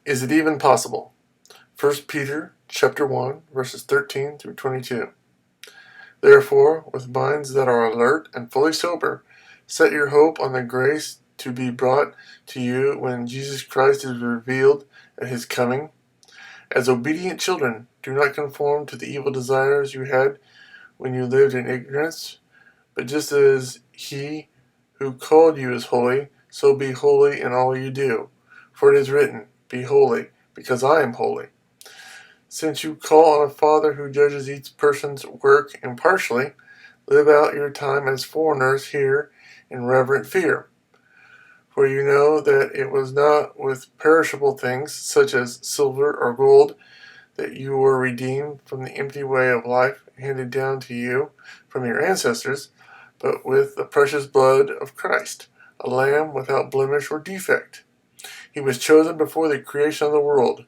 Is it even possible? 1 Peter chapter 1, verses 13 through 22. Therefore, with minds that are alert and fully sober, set your hope on the grace to be brought to you when Jesus Christ is revealed at his coming. As obedient children, do not conform to the evil desires you had when you lived in ignorance, but just as he who called you is holy, so be holy in all you do. For it is written, Be holy, because I am holy. Since you call on a Father who judges each person's work impartially, live out your time as foreigners here in reverent fear. For you know that it was not with perishable things, such as silver or gold, that you were redeemed from the empty way of life handed down to you from your ancestors, but with the precious blood of Christ, a lamb without blemish or defect. He was chosen before the creation of the world,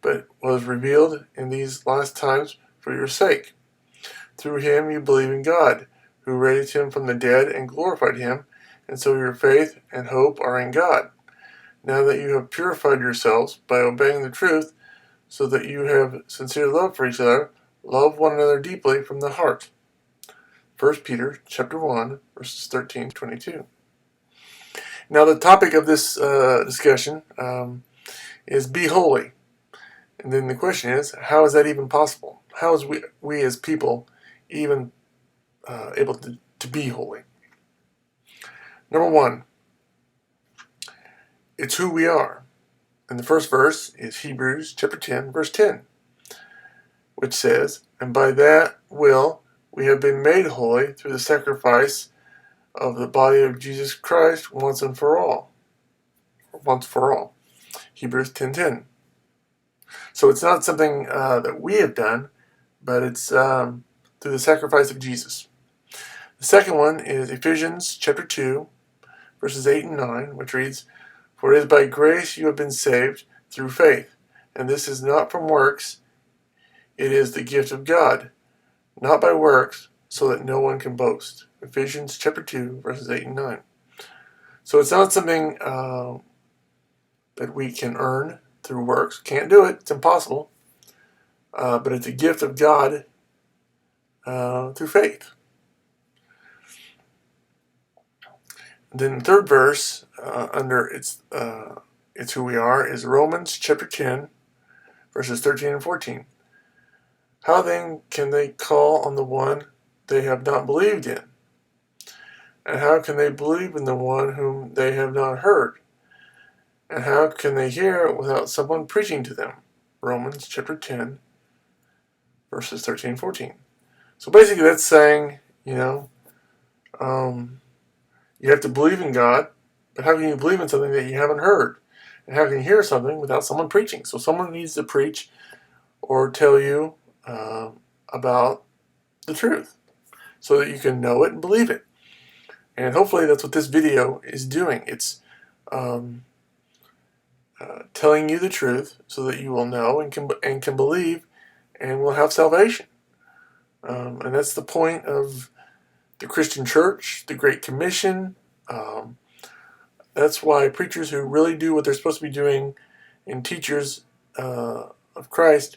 but was revealed in these last times for your sake. Through him you believe in God, who raised him from the dead and glorified him, and so your faith and hope are in God. Now that you have purified yourselves by obeying the truth, so that you have sincere love for each other, love one another deeply from the heart. 1 Peter chapter 1, verses 13 to 22. Now the topic of this discussion is be holy. And then the question is, how is that even possible? How is we as people even able to be holy? Number one, it's who we are. And the first verse is Hebrews chapter 10, verse 10, which says, And by that will we have been made holy through the sacrifice of the body of Jesus Christ once and for all. Once for all. Hebrews 10:10. So it's not something that we have done, but it's through the sacrifice of Jesus. The second one is Ephesians chapter 2, verses 8 and 9, which reads, For it is by grace you have been saved through faith, and this is not from works, it is the gift of God, not by works, so that no one can boast. Ephesians chapter 2, verses 8 and 9. So it's not something that we can earn through works. Can't do it. It's impossible. But it's a gift of God through faith. And then the third verse under it's who we are is Romans chapter 10, verses 13 and 14. How then can they call on the one they have not believed in? And how can they believe in the one whom they have not heard? And how can they hear without someone preaching to them? Romans chapter 10, verses 13 and 14. So basically that's saying, you have to believe in God, but how can you believe in something that you haven't heard? And how can you hear something without someone preaching? So someone needs to preach or tell you about the truth so that you can know it and believe it. And hopefully that's what this video is doing. It's telling you the truth so that you will know and can believe and will have salvation. And that's the point of the Christian church, the Great Commission. That's why preachers who really do what they're supposed to be doing and teachers of Christ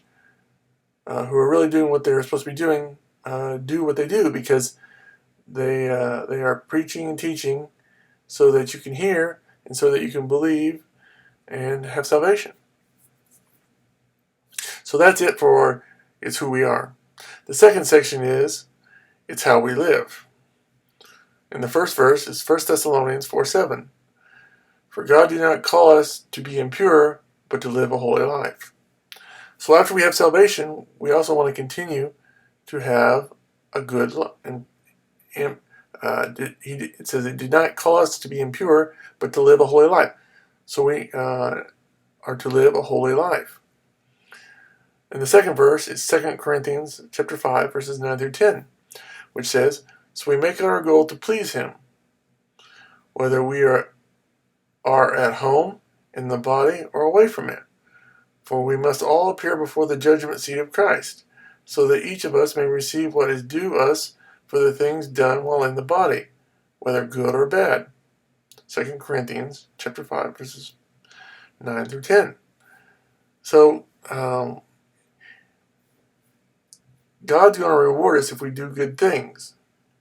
who are really doing what they're supposed to be doing do what they do, because they are preaching and teaching so that you can hear and so that you can believe and have salvation. So that's it for It's Who We Are. The second section is It's How We Live. And the first verse is 1 Thessalonians 4:7. For God did not call us to be impure, but to live a holy life. So after we have salvation, we also want to continue to have a good life. It says it did not call us to be impure, but to live a holy life. So we are to live a holy life. And the second verse is 2 Corinthians chapter 5, verses 9 through 10, which says, So we make it our goal to please Him, whether we are at home in the body or away from it. For we must all appear before the judgment seat of Christ, so that each of us may receive what is due us for the things done while in the body, whether good or bad. 2 Corinthians chapter 5, verses 9 through 10. So, God's going to reward us if we do good things.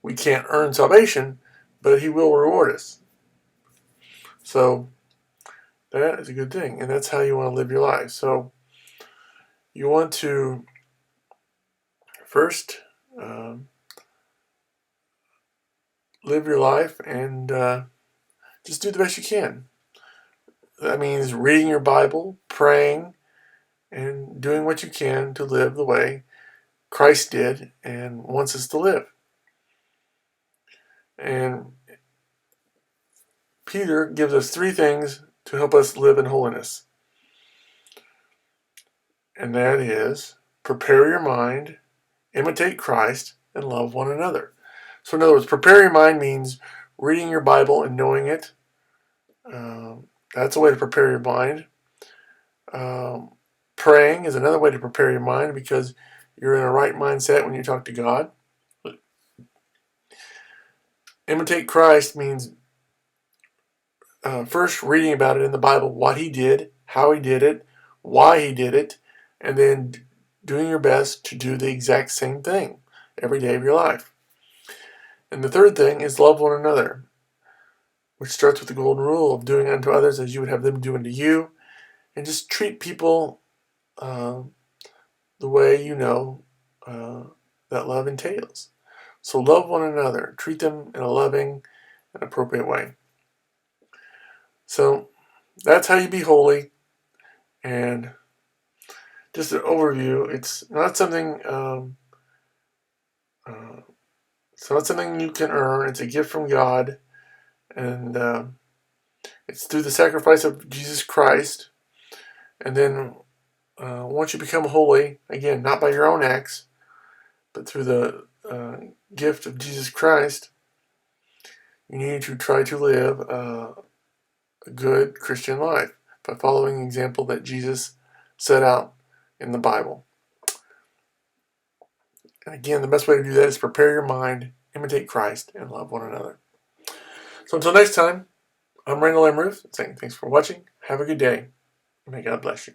We can't earn salvation, but He will reward us. So, that is a good thing, and that's how you want to live your life. So, you want to first live your life and just do the best you can. That means reading your Bible, praying, and doing what you can to live the way Christ did and wants us to live. And Peter gives us 3 things to help us live in holiness. And that is, prepare your mind, imitate Christ, and love one another. So in other words, prepare your mind means reading your Bible and knowing it. That's a way to prepare your mind. Praying is another way to prepare your mind because you're in a right mindset when you talk to God. Imitate Christ means first reading about it in the Bible, what He did, how He did it, why He did it, and then doing your best to do the exact same thing every day of your life. And the third thing is love one another, which starts with the golden rule of doing unto others as you would have them do unto you, and just treat people the way you know that love entails. So love one another. Treat them in a loving and appropriate way. So that's how you be holy. And just an overview, it's not something you can earn. It's a gift from God. And it's through the sacrifice of Jesus Christ. And then once you become holy, again, not by your own acts, but through the gift of Jesus Christ, you need to try to live a good Christian life by following the example that Jesus set out in the Bible. And again, the best way to do that is prepare your mind, imitate Christ, and love one another. So until next time, I'm Randall M. Ruth saying thanks for watching. Have a good day. May God bless you.